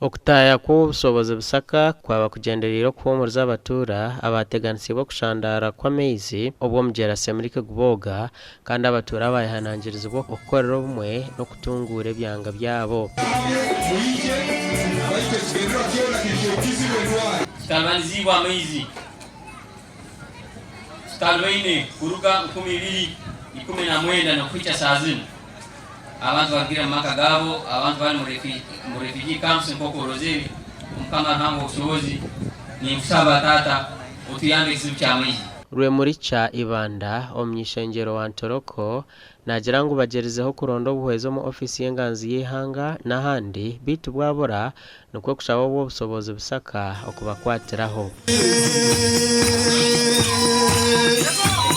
Okutaya kw'obusobozi busaka kwaba kugenderera okuhumuriza abatura abateganisibwa kushandara kw'amaizi obw'omugyera Semulike Guboga kandi abatura bayihanangirizibwa okukorera obumwe n'okutunguura ebyanga byabo. Kitabanizibwa amaizi kitalwaine kuruga 2019 n'okwica saa zino abantu bagira mu maka gabo, abantu bali mu refugee camps nk'uko Rosevi omukama ntango obusobozi ninkusaba tata otuyambe ekizibu ky'amaizi. Rwemuricha Ibanda omnyishengero wa Ntoroko nagira ngu bagerizeho kuronda obuhwezo mu ofisi y'enganzi y'ihanga n'ahandi bitu bwabura nukwo kushaba obusobozi busaka okubakwatiraho.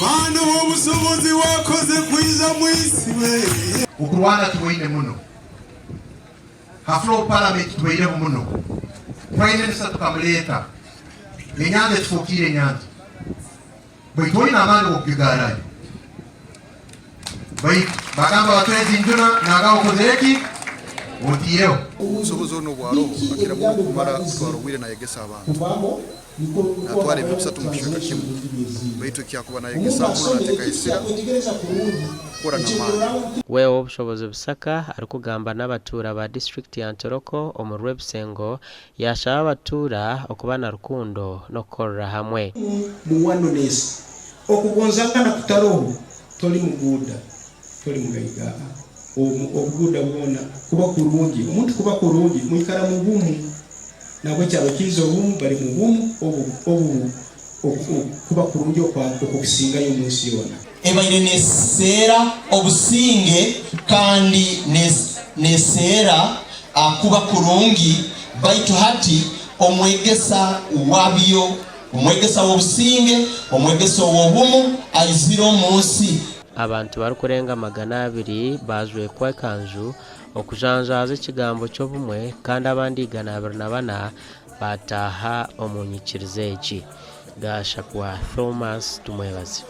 Mano obusobozi wakoze kwiza mwisi we Ukurwana tuwine muno haflo parliament tuwine muno prime minister tukamuleta enyanja tufukire enyanja bwitoni namani okugara bagamba batwezi njuna nagaho kozeki otiyeho ubusobozi no bwaro akira mu kumara twarubire na yegesa abantu natware bibisa tumushaka kimwe baitu kyakuba na yegesa abantu nateka isira kora namani wewe obushobozi busaka arikugamba n'abatura ba district ya Ntoroko omurwe Busengo yashaba abatura okubana rukundo no korra hamwe muwano nesi okugonzanga kutaroho toli muguda toli mugayiga obuguda bwona kuba kurungi omuntu kuba kurungi mwikara mu bumu nabwo cyaro kizo bumu bari mu bumu kuba kurungi okusinga y'umunsi yona ebaire nesera obusinge kandi nesera akuba kurungi baitu hati omwegesa wabyo omwegesa w'obusinge omwegesa w'obumu aiziro munsi. Abantu barikurenga 200 bazwe kwa kanju okujanjaza ekigambo ky'obumwe kandi abandi 240 bataha omunyikirize eki. Gasha kwa Thomas tumwebaze.